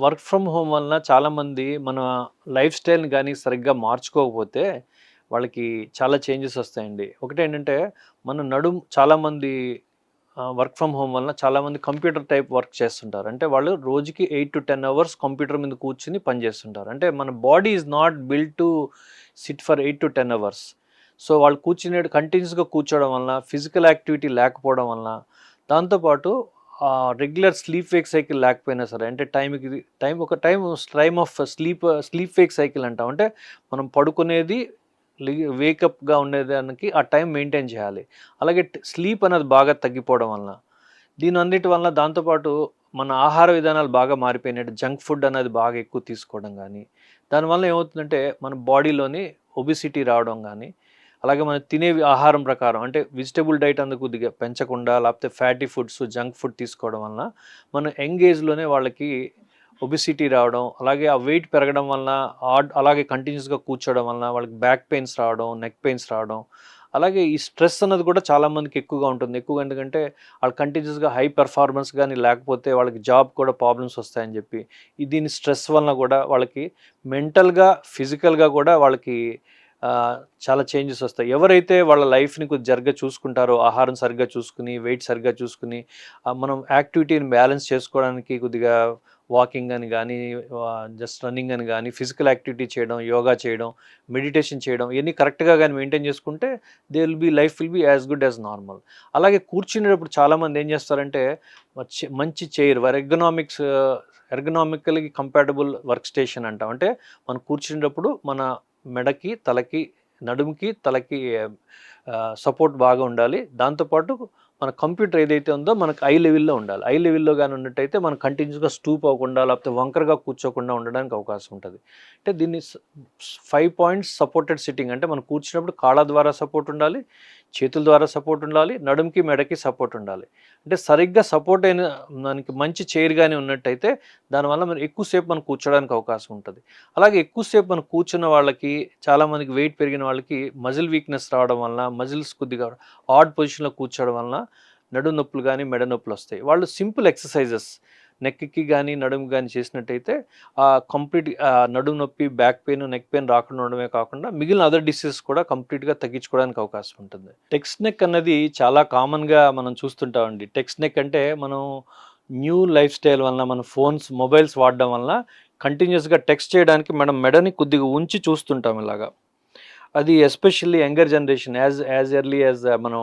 Work from home వలన చాలామంది మన లైఫ్ స్టైల్‌ని గాని సరిగ్గా మార్చుకోకపోతే, వాళ్ళకి చాలా చేంజెస్ వస్తాయండి. ఒకటేంటంటే, మన చాలామంది వర్క్ ఫ్రమ్ హోమ్ వలన చాలామంది కంప్యూటర్ టైప్ వర్క్ చేస్తుంటారు. అంటే వాళ్ళు రోజుకి 8-10 అవర్స్ కంప్యూటర్ మీద కూర్చొని పని చేస్తుంటారు. అంటే మన body is not built to SIT for 8-10 hours. So, వాళ్ళు కంటిన్యూస్‌గా కూర్చోవడం వలన, ఫిజికల్ యాక్టివిటీ లేకపోవడం వలన, దాంతో పాటు రెగ్యులర్ స్లీప్ వేక్ సైకిల్ లేకపోయినా సరే, అంటే time of sleep Wake cycle అంటాం. అంటే మనం పడుకునేది, వేకప్‌గా ఉండేదానికి ఆ టైం మెయింటైన్ చేయాలి. అలాగే స్లీప్ అనేది బాగా తగ్గిపోవడం వలన, దీనన్నిటి వలన, దాంతో పాటు మన ఆహార విధానాలు బాగా మారిపోయినట్టు జంక్ ఫుడ్ అనేది బాగా ఎక్కువ తీసుకోవడం గానీ, దానివల్ల ఏమవుతుందంటే మన బాడీలోని ఒబెసిటీ రావడం గానీ, అలాగే మనం తినే ఆహారం ప్రకారం అంటే వెజిటబుల్ డైట్ అందుకు కొద్దిగా పెంచకుండా, లేకపోతే ఫ్యాటీ ఫుడ్స్, జంక్ ఫుడ్ తీసుకోవడం వలన మన యంగ్ ఏజ్‌లోనే వాళ్ళకి ఒబెసిటీ రావడం, అలాగే ఆ వెయిట్ పెరగడం వలన, అలాగే కంటిన్యూస్‌గా కూర్చోవడం వలన వాళ్ళకి బ్యాక్ పెయిన్స్ రావడం, నెక్ పెయిన్స్ రావడం, అలాగే ఈ స్ట్రెస్ అన్నది కూడా చాలామందికి ఎక్కువగా ఉంటుంది. ఎక్కువగా ఎందుకంటే వాళ్ళు కంటిన్యూస్‌గా హై పెర్ఫార్మన్స్ గానీ లేకపోతే వాళ్ళకి జాబ్ కూడా ప్రాబ్లమ్స్ వస్తాయని చెప్పి, దీని స్ట్రెస్ వలన కూడా వాళ్ళకి మెంటల్‌గా, ఫిజికల్‌గా కూడా వాళ్ళకి చాలా చేంజెస్ వస్తాయి. ఎవరైతే వాళ్ళ లైఫ్‌ని సరిగ్గా చూసుకుంటారో, ఆహారం సరిగ్గా చూసుకుని, వెయిట్ సరిగ్గా చూసుకుని, మనం యాక్టివిటీని బ్యాలెన్స్ చేసుకోవడానికి కొద్దిగా వాకింగ్ అని గానీ, జస్ట్ రన్నింగ్ అని గానీ, ఫిజికల్ యాక్టివిటీ చేయడం, యోగా చేయడం, మెడిటేషన్ చేయడం, ఇయన్నీ కరెక్ట్‌గా గానీ మెయింటైన్ చేసుకుంటే life will be as good as normal. అలాగే కూర్చునేటప్పుడు చాలామంది ఏం చేస్తారంటే, మంచి చైర్ ఎర్గనామికల్‌గా కంపాటబుల్ వర్క్ స్టేషన్ అంటాం. అంటే మనం కూర్చునేటప్పుడు మన మెడకి, తలకి, నడుముకి, తలకి సపోర్ట్ బాగా ఉండాలి. దాంతో పాటు మన కంప్యూటర్ ఏదైతే ఉందో మనకు ఐ లెవెల్‌లో ఉండాలి. ఐ లెవెల్‌లో గాని ఉన్నట్టయితే మనం కంటిన్యూస్‌గా స్టూప్ అవ్వకుండా, లేకపోతే వంకరగా కూర్చోకుండా ఉండడానికి అవకాశం ఉంటది. అంటే దీన్ని 5 పాయింట్స్ సపోర్టెడ్ సిట్టింగ్, అంటే మనం కూర్చున్నప్పుడు కాళ్ళ ద్వారా సపోర్ట్ ఉండాలి, చేతుల ద్వారా సపోర్ట్ ఉండాలి, నడుముకి, మెడకి సపోర్ట్ ఉండాలి. అంటే సరిగ్గా సపోర్ట్ అయిన దానికి మంచి చైర్ గాని ఉన్నట్టయితే దానివల్ల మనం ఎక్కువ సేపు మనం కూర్చోడానికి అవకాశం ఉంటది. అలాగే ఎక్కువ సేపు మనం కూర్చున్న వాళ్ళకి, చాలామందికి వెయిట్ పెరిగిన వాళ్ళకి మజిల్ వీక్‌నెస్ రావడం వలన, మజిల్స్ కొద్దిగా ఆడ్ పొజిషన్‌లో కూర్చోవడం వలన నడుము నొప్పులు గానీ, మెడ నొప్పులొస్తాయి. వాళ్ళు సింపుల్ ఎక్సర్‌సైజెస్ నెక్‌కి గానీ, నడుముకి గానీ చేసినట్టయితే కంప్లీట్ నడుము నొప్పి, బ్యాక్ పెయిన్, నెక్ పెయిన్ రాకుండా ఉండడమే కాకుండా మిగిలిన అదర్ డిసీజెస్ కూడా కంప్లీట్‌గా తగ్గించుకోవడానికి అవకాశం ఉంటుంది. టెక్స్ట్ నెక్ అన్నది చాలా కామన్‌గా మనం చూస్తుంటామండి. టెక్స్ట్ నెక్ అంటే మనం న్యూ లైఫ్ స్టైల్ వలన, మన మొబైల్స్ వాడడం వలన కంటిన్యూయస్‌గా టెక్స్ట్ చేయడానికి మనం మెడని కొద్దిగా ఉంచి చూస్తుంటాం ఇలాగా. అది especially younger generation, as early as మనం